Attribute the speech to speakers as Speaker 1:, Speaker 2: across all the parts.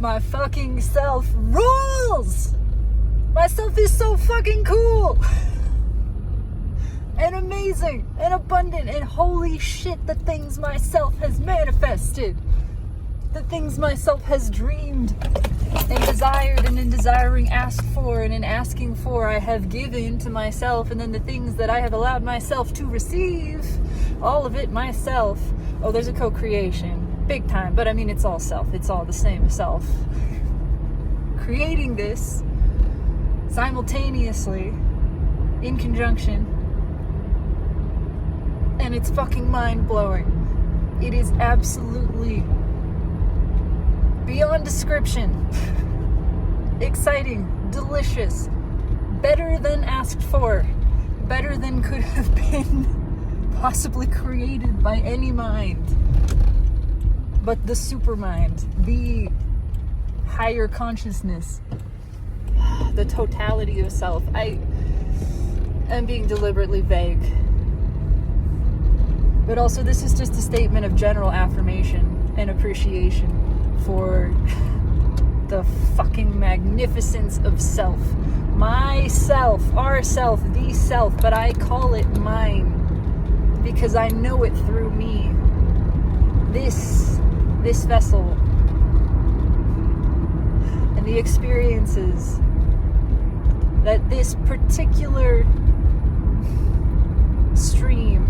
Speaker 1: My fucking self rules! Myself is so fucking cool! And amazing, and abundant, and holy shit, the things myself has manifested. The things myself has dreamed, and desired, and in desiring asked for, and in asking for I have given to myself, and then the things that I have allowed myself to receive, all of it myself. Oh, there's a co-creation. Big time, but I mean, it's all self. It's all the same self. Creating this simultaneously, in conjunction, and it's fucking mind-blowing. It is absolutely beyond description. Exciting, delicious, better than asked for, better than could have been possibly created by any mind. But the supermind, the higher consciousness, the totality of self. I am being deliberately vague. But also, this is just a statement of general affirmation and appreciation for the fucking magnificence of self. Myself, ourself, the self, but I call it mine because I know it through me. This vessel and the experiences that this particular stream,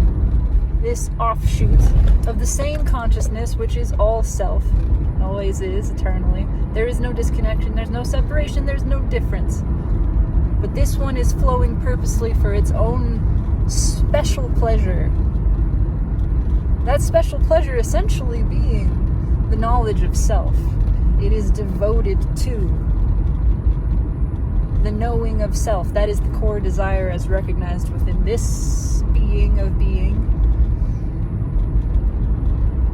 Speaker 1: this offshoot of the same consciousness, which is all self, always is, eternally. There is no disconnection, there's no separation, there's no difference. But this one is flowing purposely for its own special pleasure. That special pleasure essentially being the knowledge of self. It is devoted to the knowing of self. That is the core desire as recognized within this being of being.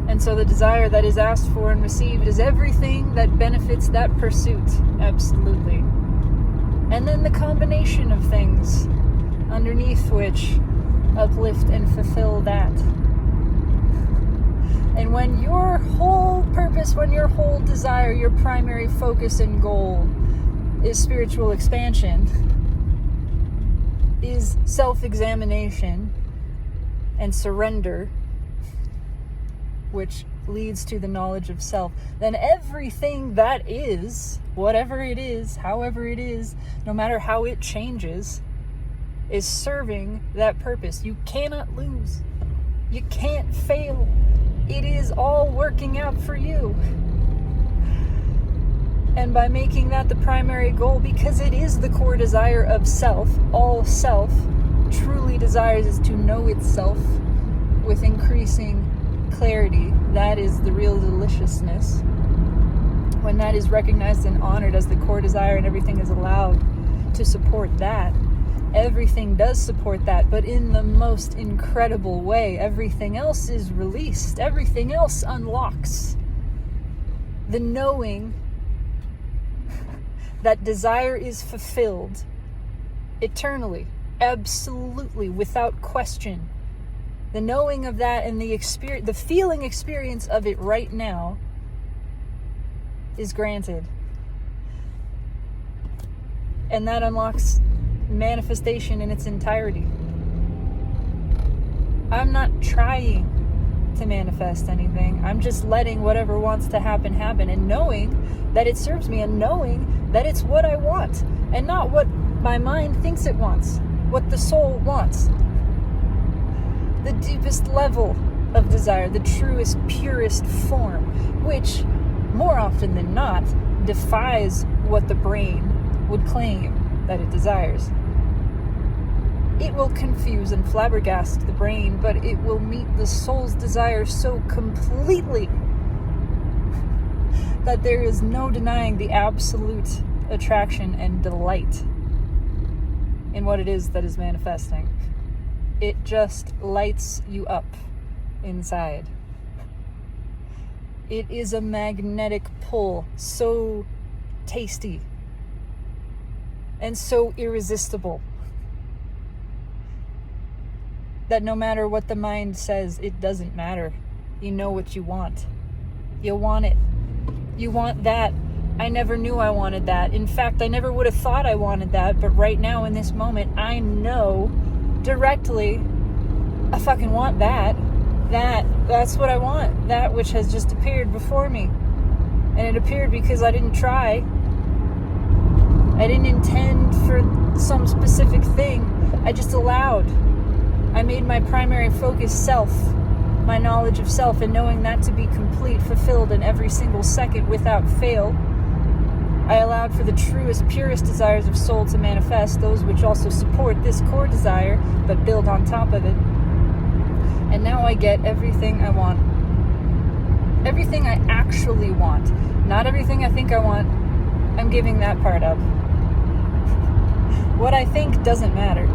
Speaker 1: And so the desire that is asked for and received is everything that benefits that pursuit. Absolutely. And then the combination of things underneath which uplift and fulfill that. And when your whole purpose, when your whole desire, your primary focus and goal is spiritual expansion, is self-examination and surrender, which leads to the knowledge of self, then everything that is, whatever it is, however it is, no matter how it changes, is serving that purpose. You cannot lose. You can't fail. It is all working out for you. And by making that the primary goal, because it is the core desire of self, all self truly desires is to know itself with increasing clarity. That is the real deliciousness. When that is recognized and honored as the core desire and everything is allowed to support that, everything does support that, but in the most incredible way. Everything else is released. Everything else unlocks. The knowing that desire is fulfilled eternally, absolutely, without question. The knowing of that and the experience, the feeling experience of it right now is granted. And that unlocks manifestation in its entirety. I'm not trying to manifest anything. I'm just letting whatever wants to happen, happen, and knowing that it serves me, and knowing that it's what I want, and not what my mind thinks it wants, what the soul wants. The deepest level of desire, the truest, purest form, which, more often than not, defies what the brain would claim that it desires. It will confuse and flabbergast the brain, but it will meet the soul's desire so completely that there is no denying the absolute attraction and delight in what it is that is manifesting. It just lights you up inside. It is a magnetic pull, so tasty and so irresistible that no matter what the mind says, it doesn't matter. You know what you want. You want it. You want that I never knew I wanted that. In fact, I never would have thought I wanted that, but right now in this moment, I know directly I fucking want that. That's what I want. That which has just appeared before me. And it appeared because I didn't try. I didn't intend for some specific thing. I just allowed. I made my primary focus self, my knowledge of self, and knowing that to be complete, fulfilled in every single second without fail. I allowed for the truest, purest desires of soul to manifest, those which also support this core desire, but build on top of it. And now I get everything I want. Everything I actually want. Not everything I think I want. I'm giving that part up. What I think doesn't matter.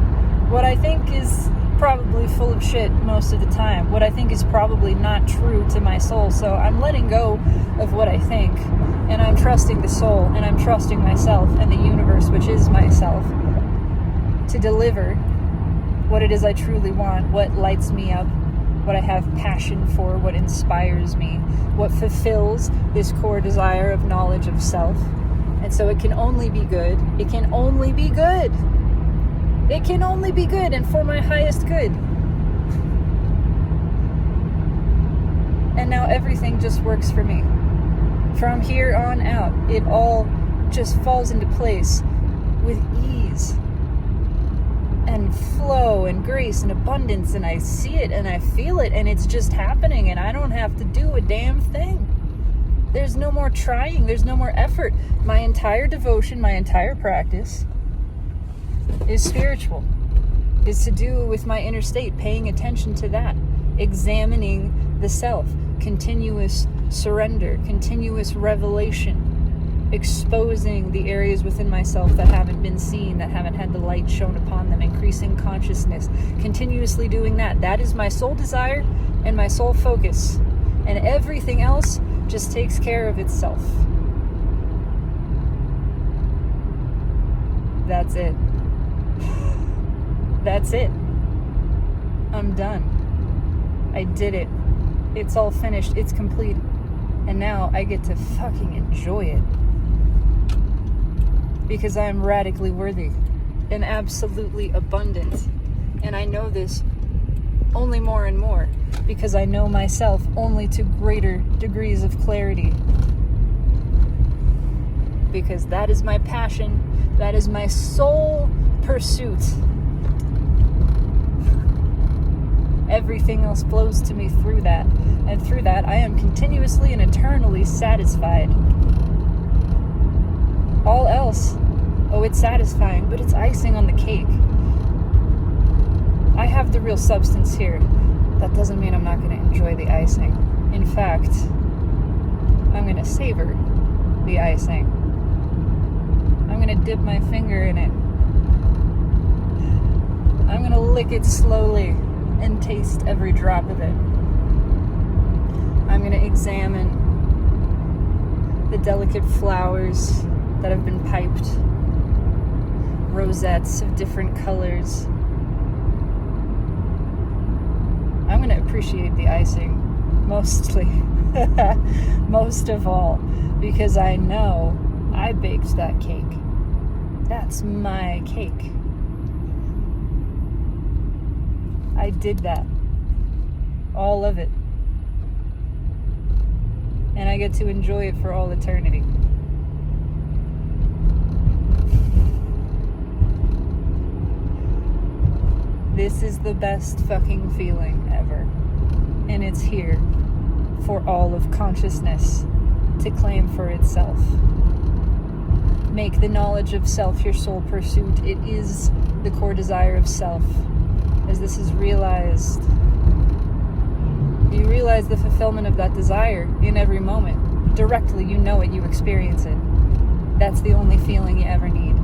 Speaker 1: What I think is probably full of shit most of the time. What I think is probably not true to my soul. So I'm letting go of what I think. And I'm trusting the soul. And I'm trusting myself and the universe, which is myself, to deliver what it is I truly want, what lights me up, what I have passion for, what inspires me, what fulfills this core desire of knowledge of self. And so it can only be good. It can only be good. It can only be good and for my highest good. And now everything just works for me. From here on out, it all just falls into place with ease and flow and grace and abundance, and I see it and I feel it, and it's just happening, and I don't have to do a damn thing. There's no more trying, there's no more effort. My entire devotion, my entire practice is spiritual, is to do with my inner state, paying attention to that, examining the self, continuous surrender, continuous revelation, exposing the areas within myself that haven't been seen, that haven't had the light shown upon them, increasing consciousness, continuously doing that. That is my soul desire and my soul focus. And everything else just takes care of itself. That's it. That's it. I'm done. I did it. It's all finished. It's complete. And now I get to fucking enjoy it. Because I am radically worthy and absolutely abundant. And I know this only more and more because I know myself only to greater degrees of clarity. Because that is my passion. That is my sole pursuit. Everything else flows to me through that. And through that, I am continuously and eternally satisfied. All else, oh, it's satisfying, but it's icing on the cake. I have the real substance here. That doesn't mean I'm not going to enjoy the icing. In fact, I'm going to savor the icing. I'm going to dip my finger in it. I'm going to lick it slowly and taste every drop of it. I'm going to examine the delicate flowers that have been piped, rosettes of different colors. I'm going to appreciate the icing, mostly, most of all, because I know I baked that cake. That's my cake. I did that. All of it. And I get to enjoy it for all eternity. This is the best fucking feeling ever. And it's here for all of consciousness to claim for itself. Make the knowledge of self your sole pursuit. It is the core desire of self. As this is realized, you realize the fulfillment of that desire in every moment. Directly, you know it, you experience it. That's the only feeling you ever need.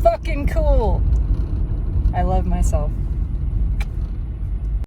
Speaker 1: Fucking cool. I love myself.